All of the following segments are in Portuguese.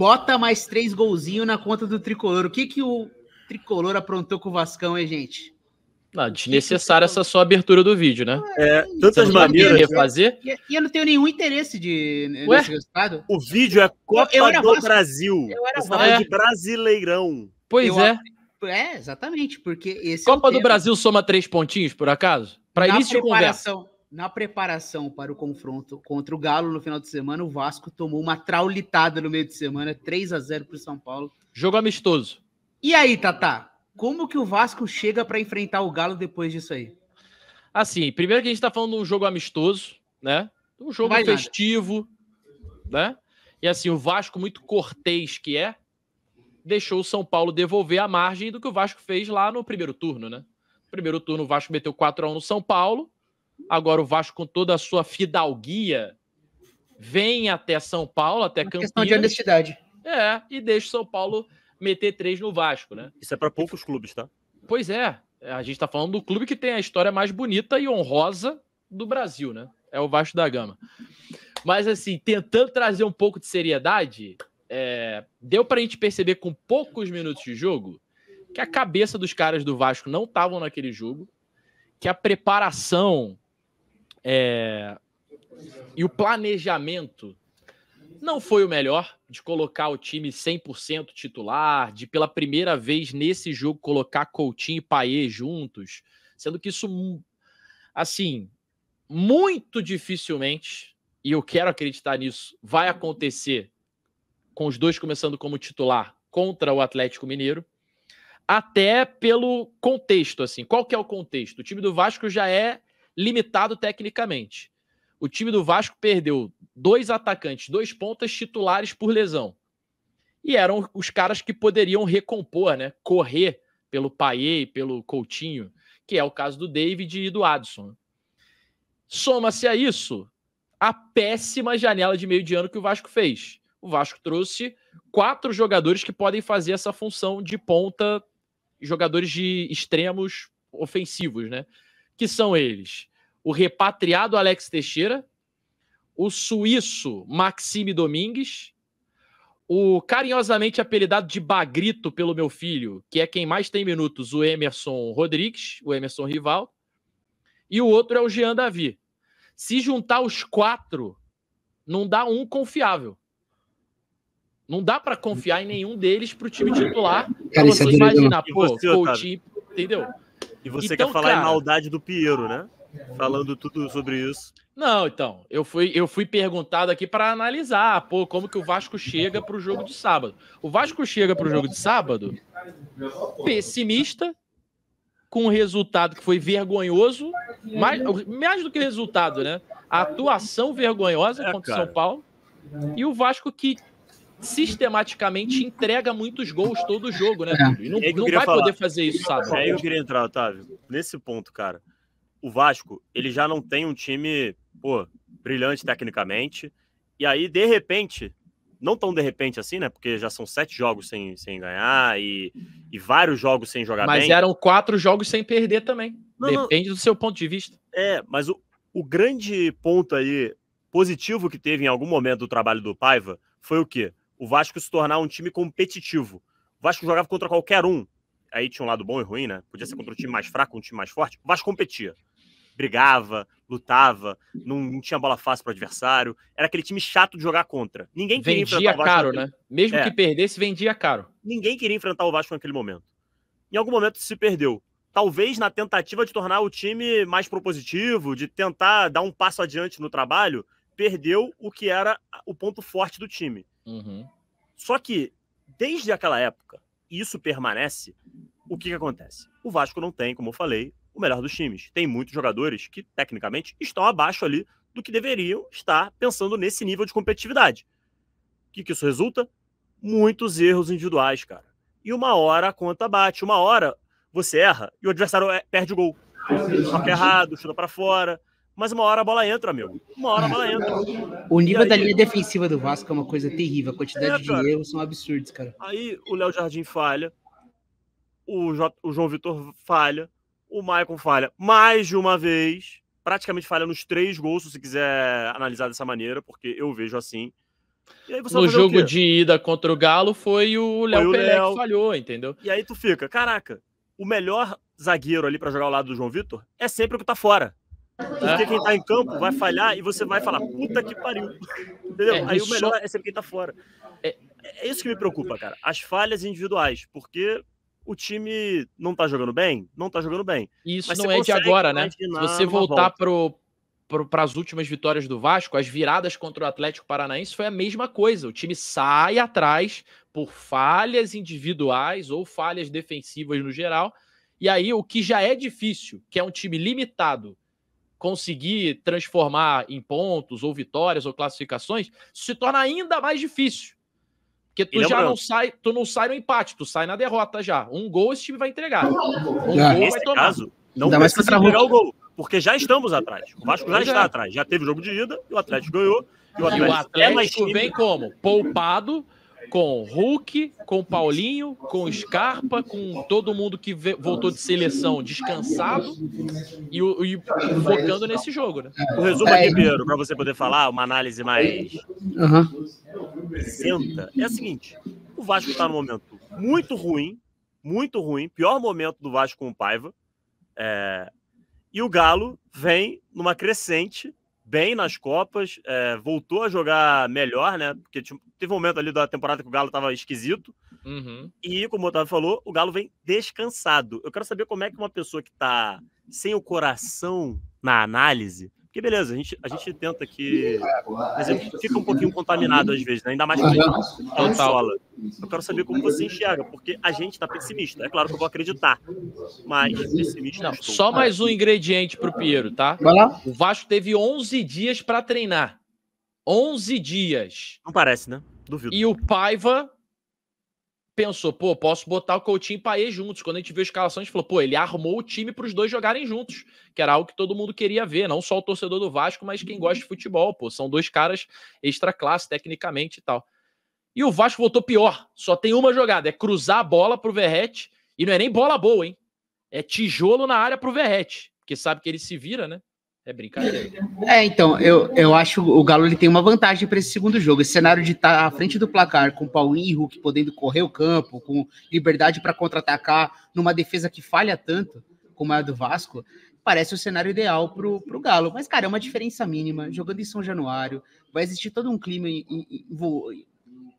Bota mais 3 golzinhos na conta do Tricolor. O que o Tricolor aprontou com o Vascão, hein, gente? Não, desnecessária essa sua abertura do vídeo, né? Tantas maneiras. Refazer? E eu não tenho nenhum interesse nesse resultado. O vídeo é Copa do Brasil. Eu era Vasco de Brasileirão. Pois é. É, exatamente, porque esse Copa do Brasil soma 3 pontinhos, por acaso? Para início de conversa. Na preparação para o confronto contra o Galo no final de semana, o Vasco tomou uma traulitada no meio de semana, 3-0 para o São Paulo. Jogo amistoso. E aí, Tatá? Como que o Vasco chega para enfrentar o Galo depois disso aí? Assim, primeiro que a gente tá falando de um jogo amistoso, né? Um jogo festivo, né? E assim, o Vasco, muito cortês que deixou o São Paulo devolver a margem do que o Vasco fez lá no primeiro turno, né? No primeiro turno, o Vasco meteu 4-1 no São Paulo. Agora o Vasco, com toda a sua fidalguia, vem até São Paulo, até Campinas. Questão de honestidade. E deixa o São Paulo meter 3 no Vasco, né? Isso é para poucos clubes, tá? Pois é. A gente tá falando do clube que tem a história mais bonita e honrosa do Brasil, né? É o Vasco da Gama. Mas, assim, tentando trazer um pouco de seriedade, deu pra gente perceber com poucos minutos de jogo que a cabeça dos caras do Vasco não estavam naquele jogo, que a preparação e o planejamento não foi o melhor, de colocar o time 100% titular, de pela primeira vez nesse jogo colocar Coutinho e Payet juntos, sendo que isso, assim, muito dificilmente, e eu quero acreditar nisso, vai acontecer com os dois começando como titular contra o Atlético Mineiro, até pelo contexto, assim. Qual que é o contexto? O time do Vasco já é limitado tecnicamente. O time do Vasco perdeu 2 atacantes, 2 pontas titulares por lesão. E eram os caras que poderiam recompor, né? Correr pelo Payet e pelo Coutinho, que é o caso do David e do Adson. Soma-se a isso a péssima janela de meio de ano que o Vasco fez. O Vasco trouxe 4 jogadores que podem fazer essa função de ponta, jogadores de extremos ofensivos, né? Que são eles: o repatriado Alex Teixeira, o suíço Maxime Domingues, o carinhosamente apelidado de Bagrito pelo meu filho, que é quem mais tem minutos, o Emerson Rodrigues, o Emerson Rival, e o outro é o Jean Davi. Se juntar os 4, não dá um confiável. Não dá para confiar em nenhum deles pro time titular. Cara, você imaginar, Coutinho, entendeu? E você então, quer falar em maldade do Piero, né? Falando tudo sobre isso. Não, então, eu fui perguntado aqui para analisar, como que o Vasco chega para o jogo de sábado. O Vasco chega para o jogo de sábado pessimista, com um resultado que foi vergonhoso, mais do que resultado, né? A atuação vergonhosa contra o São Paulo, e o Vasco que sistematicamente entrega muitos gols todo jogo, né? E não vai poder fazer isso sábado. Aí eu queria entrar, Otávio, nesse ponto, cara. O Vasco, ele já não tem um time, brilhante tecnicamente. E aí, de repente, não tão de repente assim, né? Porque já são 7 jogos sem ganhar e vários jogos sem jogar bem. Mas eram 4 jogos sem perder também. Depende do seu ponto de vista. Mas o grande ponto aí positivo que teve em algum momento do trabalho do Paiva foi o quê? O Vasco se tornar um time competitivo. O Vasco jogava contra qualquer um. Aí tinha um lado bom e ruim, né? Podia ser contra um time mais fraco, um time mais forte. O Vasco competia. Brigava, lutava, não tinha bola fácil para o adversário. Era aquele time chato de jogar contra. Ninguém queria enfrentar o Vasco. Vendia caro, né? Mesmo que perdesse, vendia caro. Ninguém queria enfrentar o Vasco naquele momento. Em algum momento se perdeu. Talvez na tentativa de tornar o time mais propositivo, de tentar dar um passo adiante no trabalho, perdeu o que era o ponto forte do time. Uhum. Só que, desde aquela época, e isso permanece, o que acontece? O Vasco não tem, como eu falei, o melhor dos times. Tem muitos jogadores que, tecnicamente, estão abaixo ali do que deveriam estar pensando nesse nível de competitividade. O que isso resulta? Muitos erros individuais, cara. E uma hora a conta bate. Uma hora você erra e o adversário perde o gol. Toca errado, chuta pra fora. Mas uma hora a bola entra, meu. Uma hora a bola entra. O nível da linha defensiva do Vasco é uma coisa terrível. A quantidade de erros são absurdos, cara. Aí o Léo Jardim falha. O João Vitor falha. O Maicon falha mais de uma vez. Praticamente falha nos 3 gols, se você quiser analisar dessa maneira, porque eu vejo assim. E aí você No jogo de ida contra o Galo foi o Léo Pelé que falhou, entendeu? E aí tu fica, caraca, o melhor zagueiro ali pra jogar ao lado do João Vitor é sempre o que tá fora. Porque quem tá em campo vai falhar e você vai falar, puta que pariu. Entendeu? Aí o melhor é sempre quem tá fora. É isso que me preocupa, cara. As falhas individuais. Porque o time não tá jogando bem? Não tá jogando bem. Isso mas não é de agora, né? Se você voltar para as últimas vitórias do Vasco, as viradas contra o Atlético Paranaense foi a mesma coisa. O time sai atrás por falhas individuais ou falhas defensivas no geral. E aí o que já é difícil, que é um time limitado, conseguir transformar em pontos ou vitórias ou classificações, se torna ainda mais difícil. Porque tu já não sai no empate, tu sai na derrota já. Um gol esse time vai entregar. Gol vai tomar. Caso, não precisa entregar o gol, porque já estamos atrás. O Vasco já está atrás. Já teve o jogo de ida e o Atlético ganhou. E o Atlético vem como? Poupado, com Hulk, com Paulinho, com Scarpa, com todo mundo que voltou de seleção descansado e focando nesse jogo, né? O resumo aqui, Pedro, para você poder falar, uma análise mais isenta, é a seguinte: o Vasco está num momento muito ruim, pior momento do Vasco com o Paiva, e o Galo vem numa crescente, bem nas Copas, voltou a jogar melhor, né? Porque teve um momento ali da temporada que o Galo estava esquisito. E, como o Otávio falou, o Galo vem descansado. Eu quero saber como é que uma pessoa que está sem o coração na análise... Porque, beleza, a gente tenta que... Mas a gente fica um pouquinho contaminado às vezes, né? Ainda mais que a gente consola. Eu quero saber como você enxerga, porque a gente está pessimista. É claro que eu vou acreditar, mas pessimista não estou. Só mais um ingrediente para o Piero, tá? Vai lá. O Vasco teve 11 dias para treinar. 11 dias. Não parece, né? Duvido. E o Paiva pensou, posso botar o Coutinho e o Payet juntos. Quando a gente viu a escalação, a gente falou, ele armou o time para os dois jogarem juntos, que era algo que todo mundo queria ver, não só o torcedor do Vasco, mas quem gosta de futebol, são dois caras extra classe, tecnicamente e tal. E o Vasco voltou pior, só tem uma jogada, é cruzar a bola pro Verratti, e não é nem bola boa, hein? É tijolo na área pro Verratti, porque sabe que ele se vira, né? É brincadeira. Então, eu acho que o Galo ele tem uma vantagem para esse segundo jogo. Esse cenário de estar à frente do placar, com Paulinho e Hulk podendo correr o campo, com liberdade para contra-atacar, numa defesa que falha tanto, como a do Vasco, parece o cenário ideal pro Galo. Mas, cara, é uma diferença mínima. Jogando em São Januário, vai existir todo um clima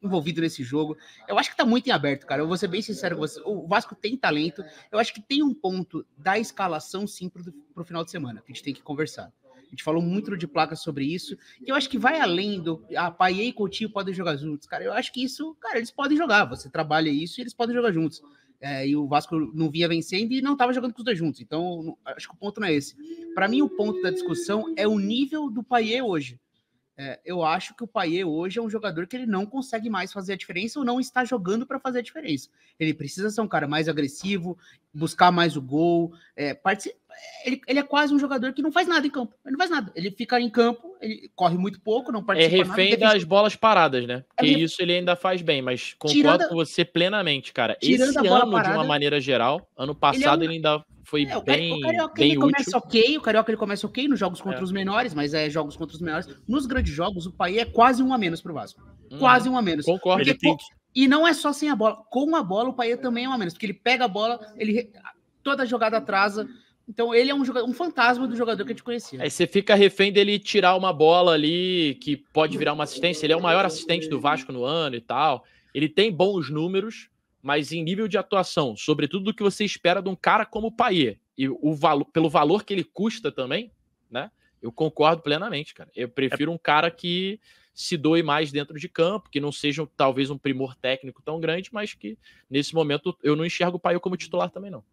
envolvido nesse jogo. Eu acho que tá muito em aberto, cara. Eu vou ser bem sincero com você. O Vasco tem talento. Eu acho que tem um ponto da escalação, sim, pro final de semana, que a gente tem que conversar. A gente falou muito de placa sobre isso. E eu acho que vai além do... Payet e Coutinho podem jogar juntos, cara. Eu acho que isso... Cara, eles podem jogar. Você trabalha isso e eles podem jogar juntos. E o Vasco não vinha vencendo e não estava jogando com os dois juntos. Então, acho que o ponto não é esse. Para mim, o ponto da discussão é o nível do Payet hoje. Eu acho que o Payet hoje é um jogador que ele não consegue mais fazer a diferença ou não está jogando para fazer a diferença. Ele precisa ser um cara mais agressivo, buscar mais o gol. Ele é quase um jogador que não faz nada em campo. Ele não faz nada. Ele fica em campo, ele corre muito pouco, não participa nada. É refém das bolas paradas, né? Porque isso ele ainda faz bem, mas concordo com você plenamente, cara. Esse ano, parada, de uma maneira geral, ano passado ele ainda foi bem útil. O Carioca ele começa ok nos jogos contra os menores, mas jogos contra os menores. Nos grandes jogos, o Payet é quase um a menos pro Vasco. Quase um a menos. Concordo. E não é só sem a bola. Com a bola, o Payet também é um a menos, porque ele pega a bola, toda a jogada atrasa. Então ele é um fantasma do jogador que a gente conhecia. Aí você fica refém dele tirar uma bola ali que pode virar uma assistência. Ele é o maior assistente do Vasco no ano e tal. Ele tem bons números, mas em nível de atuação, sobretudo do que você espera de um cara como o Payet, e pelo valor que ele custa também, né? Eu concordo plenamente, cara. Eu prefiro um cara que se doe mais dentro de campo, que não seja talvez um primor técnico tão grande, mas que nesse momento eu não enxergo o Payet como titular também, não.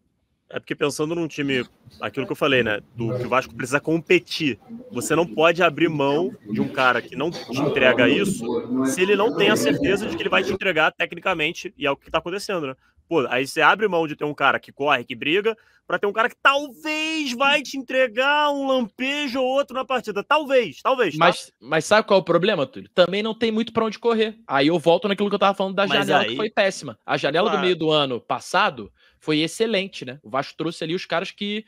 É porque pensando num time, aquilo que eu falei, né? Que o Vasco precisa competir. Você não pode abrir mão de um cara que não te entrega isso se ele não tem a certeza de que ele vai te entregar tecnicamente, e é o que tá acontecendo, né? Aí você abre mão de ter um cara que corre, que briga, para ter um cara que talvez vai te entregar um lampejo ou outro na partida. Talvez, tá? Mas sabe qual é o problema, Túlio? Também não tem muito para onde correr. Aí eu volto naquilo que eu tava falando da janela, que foi péssima. A janela do meio do ano passado foi excelente, né? O Vasco trouxe ali os caras que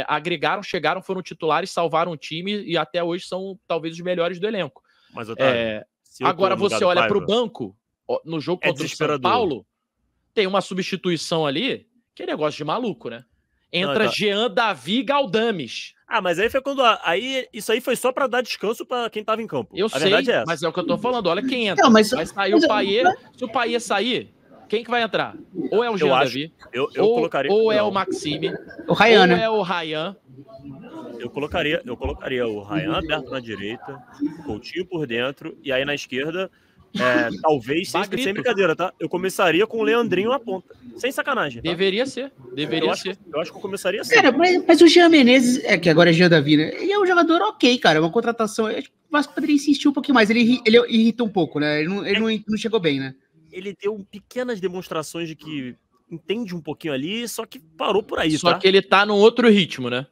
agregaram, chegaram, foram titulares, salvaram o time e até hoje são talvez os melhores do elenco. Mas, Otávio, Agora você olha para o banco, no jogo contra o São Paulo, tem uma substituição ali que é negócio de maluco, né? Entra Jean, Davi e Galdames. Mas aí foi quando... isso aí foi só pra dar descanso pra quem tava em campo. Eu sei, verdade é essa. Mas é o que eu tô falando. Olha quem entra. Vai sair o Payet. Se o Payet sair, quem que vai entrar? Ou é o Jean Davi, eu colocaria... ou é o Maxime, o Ryan, ou é o Ryan. Eu colocaria o Ryan aberto na direita, o Coutinho por dentro, e aí na esquerda... talvez, sem brincadeira, tá? Eu começaria com o Leandrinho na ponta. Sem sacanagem. Tá? Deveria ser. Eu acho que eu começaria assim. Cara, mas o Jean Menezes, que agora é Jean Davi, né? Ele é um jogador ok, cara. Uma contratação. O Vasco poderia insistir um pouquinho mais. Ele irrita um pouco, né? Ele não chegou bem, né? Ele deu pequenas demonstrações de que entende um pouquinho ali, só que parou por aí, Só que ele tá num outro ritmo, né?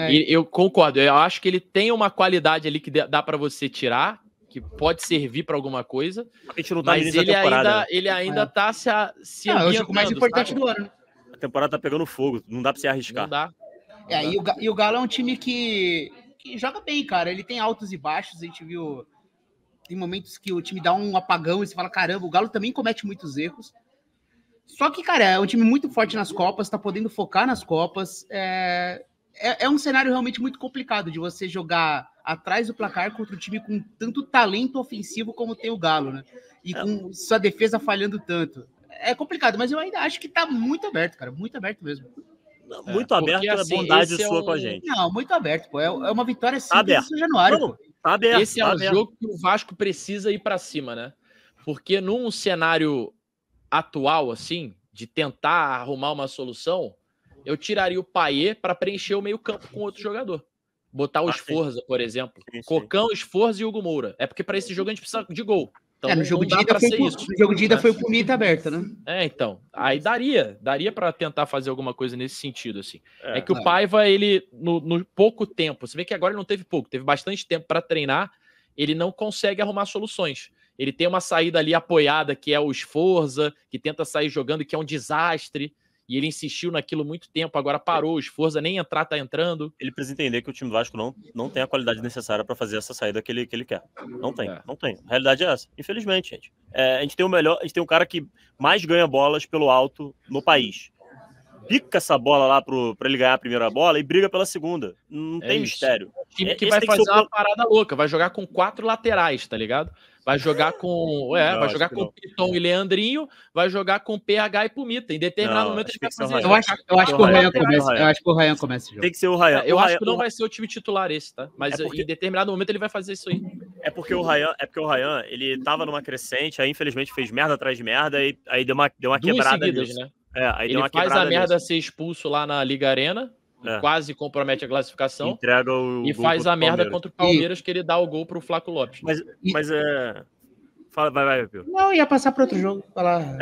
E eu concordo. Eu acho que ele tem uma qualidade ali que dá pra você tirar, que pode servir para alguma coisa, a gente não tá mas ele ainda tá se ambientando. É o jogo mais importante do ano, né? A temporada tá pegando fogo, não dá para se arriscar. Não dá. E o Galo é um time que joga bem, cara. Ele tem altos e baixos, a gente viu... Tem momentos que o time dá um apagão e você fala, caramba, o Galo também comete muitos erros. Só que, cara, é um time muito forte nas Copas, tá podendo focar nas Copas. É um cenário realmente muito complicado de você jogar atrás do placar contra um time com tanto talento ofensivo como tem o Galo, né? E com sua defesa falhando tanto. É complicado, mas eu ainda acho que tá muito aberto, cara. Muito aberto mesmo. Muito aberto é a bondade sua com a gente. Não, muito aberto, pô. É uma vitória simples em Januário, pô. Tá aberto. Esse é um jogo que o Vasco precisa ir pra cima, né? Porque num cenário atual, assim, de tentar arrumar uma solução, eu tiraria o Payet para preencher o meio-campo com outro jogador. Botar o Sforza, por exemplo. Cocão, Sforza e Hugo Moura. É porque para esse jogo a gente precisa de gol. Então, no jogo de ida foi o Pumita aberta, né? Então. Aí daria para tentar fazer alguma coisa nesse sentido, assim. É que o Paiva, ele, no pouco tempo, você vê que agora ele não teve pouco, teve bastante tempo para treinar, ele não consegue arrumar soluções. Ele tem uma saída ali apoiada, que é o Sforza, que tenta sair jogando, que é um desastre. E ele insistiu naquilo muito tempo, agora parou, o Sforza nem entrar, tá entrando. Ele precisa entender que o time do Vasco não tem a qualidade necessária para fazer essa saída que ele quer. Não tem. A realidade é essa. Infelizmente, gente. A gente tem um cara que mais ganha bolas pelo alto no país. Pica essa bola lá para ele ganhar a primeira bola e briga pela segunda. Não tem mistério. O time que vai fazer uma parada louca, vai jogar com 4 laterais, tá ligado? Vai jogar com Piton e Leandrinho, vai jogar com PH e Pumita. Em determinado momento ele vai fazer. Eu acho que o Ryan começa. Eu acho que o Ryan começa esse jogo. Tem que ser o Ryan. Eu acho que não vai ser o time titular esse, tá? Mas em determinado momento ele vai fazer isso aí. É porque o Ryan, ele tava numa crescente, aí infelizmente fez merda atrás de merda, e aí deu uma quebrada seguidas, né? Aí ele faz a merda ser expulso lá na Liga Arena, quase compromete a classificação. Entrega o e faz a merda contra o Palmeiras, que ele dá o gol pro Flaco Lopes. Mas Fala, vai, Pio. Não, ia passar para outro jogo. Falar...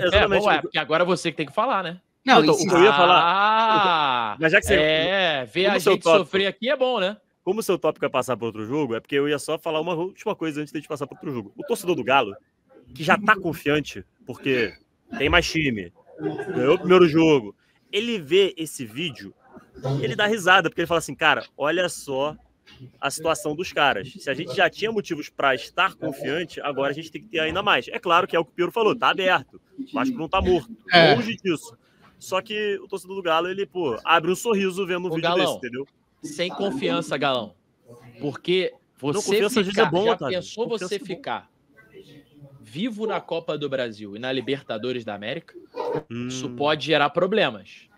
exatamente. Porque agora você que tem que falar, né? Não, o que eu ia falar... Mas já que você... ver a gente sofrer aqui é bom, né? Como o seu tópico é passar para outro jogo, é porque eu ia só falar uma última coisa antes de a gente passar para outro jogo. O torcedor do Galo, que já tá confiante, porque tem mais time, ganhou o primeiro jogo, ele vê esse vídeo, ele dá risada, porque ele fala assim, cara, olha só a situação dos caras. Se a gente já tinha motivos para estar confiante, agora a gente tem que ter ainda mais. É claro que é o que o Piero falou, tá aberto. O Vasco não tá morto. Longe disso. Só que o torcedor do Galo, ele, abre um sorriso vendo um vídeo desse, entendeu? Sem confiança, Galão. Porque você pensou você ficar vivo na Copa do Brasil e na Libertadores da América? Isso pode gerar problemas.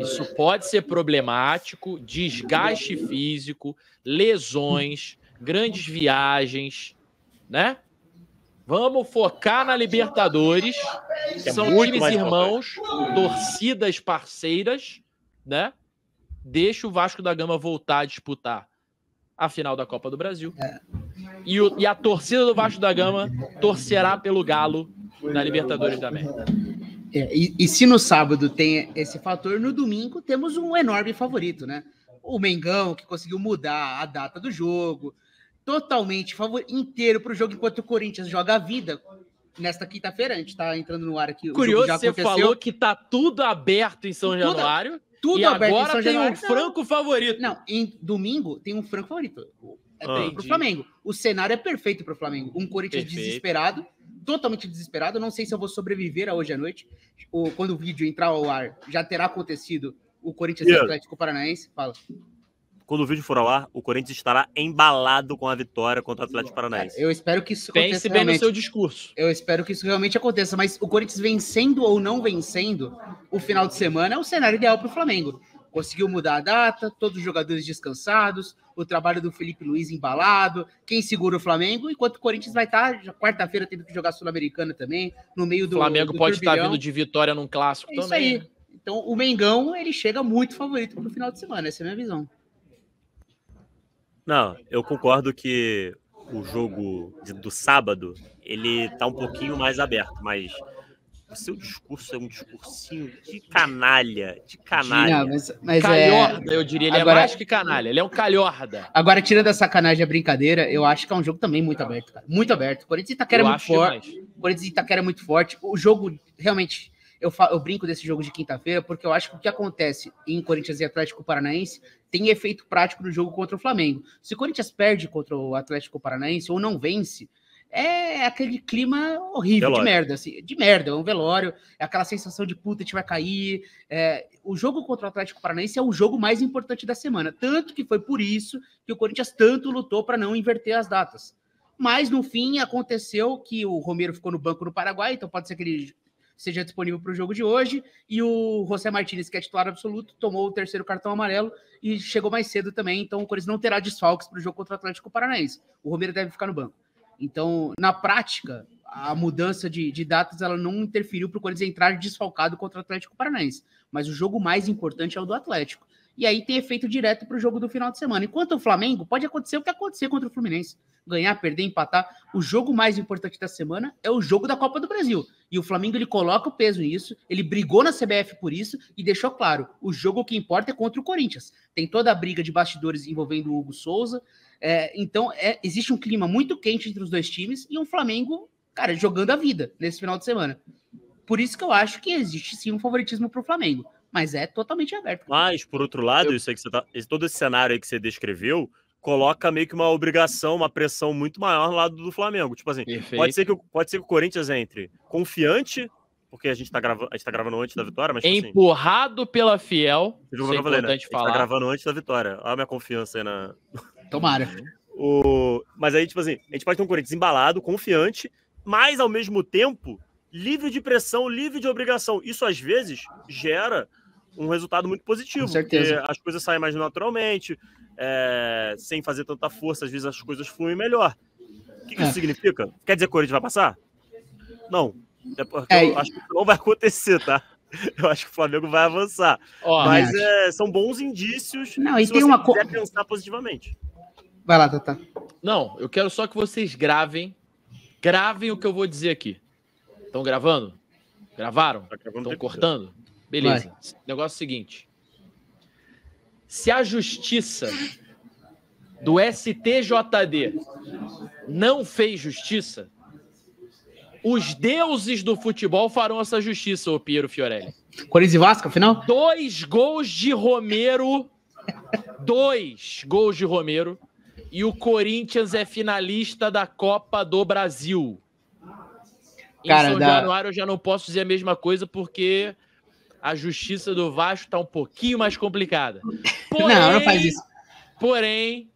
Isso pode ser problemático, desgaste físico, lesões, grandes viagens, né? Vamos focar na Libertadores, são times irmãos, torcidas parceiras, né? Deixa o Vasco da Gama voltar a disputar a final da Copa do Brasil. E a torcida do Vasco da Gama torcerá pelo Galo na Libertadores da América. E se no sábado tem esse fator, no domingo temos um enorme favorito, né? O Mengão, que conseguiu mudar a data do jogo, totalmente inteiro para o jogo, enquanto o Corinthians joga a vida. Nesta quinta-feira, a gente está entrando no ar aqui. Curioso, você falou que tá tudo aberto em São Januário. Tudo e aberto agora em São tem Januário. Um franco favorito. Não, em domingo tem um franco favorito. pro Flamengo. O cenário é perfeito pro Flamengo. Um Corinthians desesperado, totalmente desesperado. Não sei se eu vou sobreviver a hoje à noite. Quando o vídeo entrar ao ar, já terá acontecido o Corinthians e Atlético Paranaense. Fala. Quando o vídeo for ao ar, o Corinthians estará embalado com a vitória contra o Atlético Paranaense. Eu espero que isso aconteça. Pense bem no seu discurso. Eu espero que isso realmente aconteça, mas o Corinthians vencendo ou não vencendo o final de semana é o cenário ideal para o Flamengo. Conseguiu mudar a data, todos os jogadores descansados, o trabalho do Felipe Luiz embalado, quem segura o Flamengo, enquanto o Corinthians vai estar quarta-feira tendo que jogar Sul-Americana também, no meio do Flamengo do pode turbilhão. estar vindo de vitória num clássico também. Isso aí. Então o Mengão, ele chega muito favorito para o final de semana, essa é a minha visão. Não, eu concordo que o jogo do sábado, ele tá um pouquinho mais aberto, mas o seu discurso é um discursinho de canalha, Não, mas calhorda, eu diria. Ele agora, é mais que canalha, ele é um calhorda. Agora, tirando a sacanagem e a brincadeira, eu acho que é um jogo também muito aberto, cara. Muito aberto. O Corinthians e Itaquera é muito forte. O Corinthians e Itaquera é muito forte. O jogo, realmente, eu brinco desse jogo de quinta-feira, porque eu acho que o que acontece em Corinthians e Atlético Paranaense tem efeito prático no jogo contra o Flamengo. Se o Corinthians perde contra o Atlético Paranaense ou não vence, é aquele clima horrível, velório. De merda, assim, de merda, é um velório, é aquela sensação de puta, a gente vai cair. O jogo contra o Atlético Paranaense é o jogo mais importante da semana, tanto que foi por isso que o Corinthians tanto lutou para não inverter as datas. Mas, no fim, aconteceu que o Romero ficou no banco no Paraguai, então pode ser que ele seja disponível para o jogo de hoje, e o José Martínez, que é titular absoluto, tomou o terceiro cartão amarelo e chegou mais cedo também, então o Corinthians não terá desfalques para o jogo contra o Atlético Paranaense. O Romero deve ficar no banco. Então, na prática, a mudança de datas ela não interferiu para o Corinthians entrar desfalcado contra o Atlético Paranaense, mas o jogo mais importante é o do Atlético. E aí tem efeito direto para o jogo do final de semana. Enquanto o Flamengo, pode acontecer o que acontecer contra o Fluminense. Ganhar, perder, empatar. O jogo mais importante da semana é o jogo da Copa do Brasil. E o Flamengo, ele coloca o peso nisso, ele brigou na CBF por isso e deixou claro, o jogo que importa é contra o Corinthians. Tem toda a briga de bastidores envolvendo o Hugo Souza. Então, existe um clima muito quente entre os dois times e um Flamengo, cara, jogando a vida nesse final de semana. Por isso que eu acho que existe sim um favoritismo para o Flamengo. Mas é totalmente aberto. Mas, por outro lado, isso aí que todo esse cenário aí que você descreveu coloca meio que uma obrigação, uma pressão muito maior no lado do Flamengo. Tipo assim, pode ser que o Corinthians entre confiante, porque a gente tá gravando antes da vitória, mas tipo empurrado assim, pela Fiel. Isso é importante falar. A gente tá gravando antes da vitória. Olha a minha confiança aí na... Tomara. Mas aí, tipo assim, a gente pode ter um Corinthians embalado, confiante, mas ao mesmo tempo livre de pressão, livre de obrigação. Isso às vezes gera um resultado muito positivo. Com certeza. Porque as coisas saem mais naturalmente, sem fazer tanta força, às vezes as coisas fluem melhor. O que isso significa? Quer dizer que o Corinthians vai passar? Não. É porque eu acho que isso não vai acontecer, tá? Eu acho que o Flamengo vai avançar. Mas são bons indícios se você quiser pensar positivamente. Vai lá, Tata. Não, eu quero só que vocês gravem o que eu vou dizer aqui. Estão gravando? Gravaram? Estão cortando? Beleza. O negócio é o seguinte. Se a justiça do STJD não fez justiça, os deuses do futebol farão essa justiça, ô Piero Fiorelli. Corinthians e Vasco, afinal? 2 gols de Romero. 2 gols de Romero. E o Corinthians é finalista da Copa do Brasil. Cara, em São Januário eu já não posso dizer a mesma coisa porque a justiça do Vasco tá um pouquinho mais complicada. Porém, não faz isso. Porém,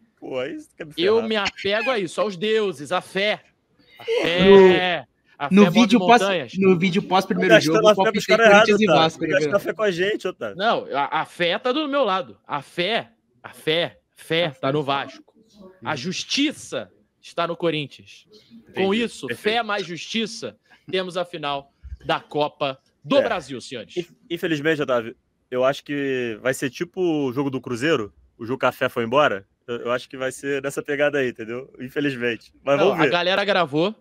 eu me apego a isso, aos deuses, a fé. No vídeo pós primeiro jogo, eu palpitei Corinthians e Vasco. Você gasta fé com a gente, Otávio. Não, a fé tá do meu lado. A fé tá no Vasco. A justiça está no Corinthians. Com isso, fé mais justiça, temos a final da Copa do Brasil, senhores. Infelizmente, Otávio, eu acho que vai ser tipo o jogo do Cruzeiro, o Ju Café foi embora. Eu acho que vai ser nessa pegada aí, entendeu? Infelizmente. Mas vamos ver. A galera gravou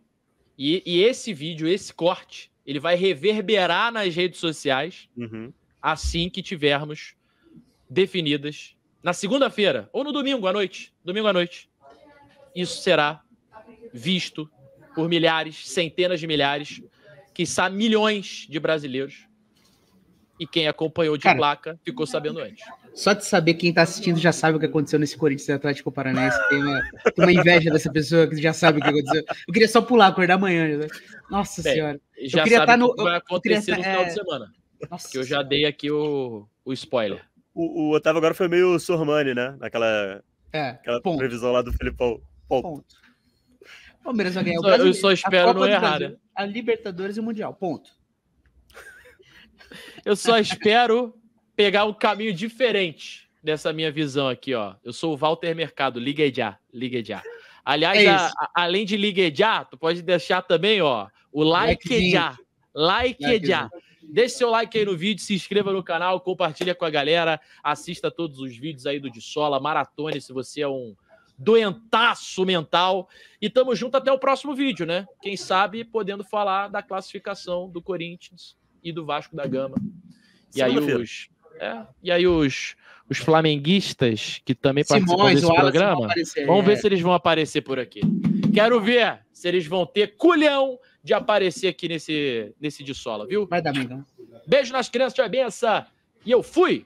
e esse vídeo, esse corte, ele vai reverberar nas redes sociais assim que tivermos definidas na segunda-feira ou no domingo à noite. Isso será visto por milhares, centenas de milhares, quiçá milhões de brasileiros E quem acompanhou de placa ficou sabendo antes. Só de saber quem tá assistindo já sabe o que aconteceu nesse Corinthians e Atlético Paranaense. Tem uma inveja dessa pessoa que já sabe o que aconteceu. Eu queria só pular, acordar amanhã. Né? Nossa Senhora. Já queria sabe no, o que vai acontecer no final de semana. Nossa. Que eu já dei aqui o spoiler. O Otávio agora foi meio Sormani, né? Naquela previsão lá do Filipão. Ponto. Palmeiras vai ganhar o Brasileiro. Eu só espero não errar, né? A Libertadores e o Mundial. Ponto. Eu só espero pegar um caminho diferente dessa minha visão aqui, ó. Eu sou o Walter Mercado. Ligue já. Aliás, além de ligue já, tu pode deixar também, ó, o like já. Like já. Deixe seu like aí no vídeo, se inscreva no canal, compartilha com a galera, assista todos os vídeos aí do De Sola, maratone se você é um doentaço mental. E tamo junto até o próximo vídeo, né? Quem sabe podendo falar da classificação do Corinthians e do Vasco da Gama. E aí os flamenguistas que também participam desse programa, vamos ver se eles vão aparecer por aqui. Quero ver se eles vão ter culhão de aparecer aqui nesse De Sola, viu? Vai dar, Mengão. Beijo nas crianças, tia benção. E eu fui!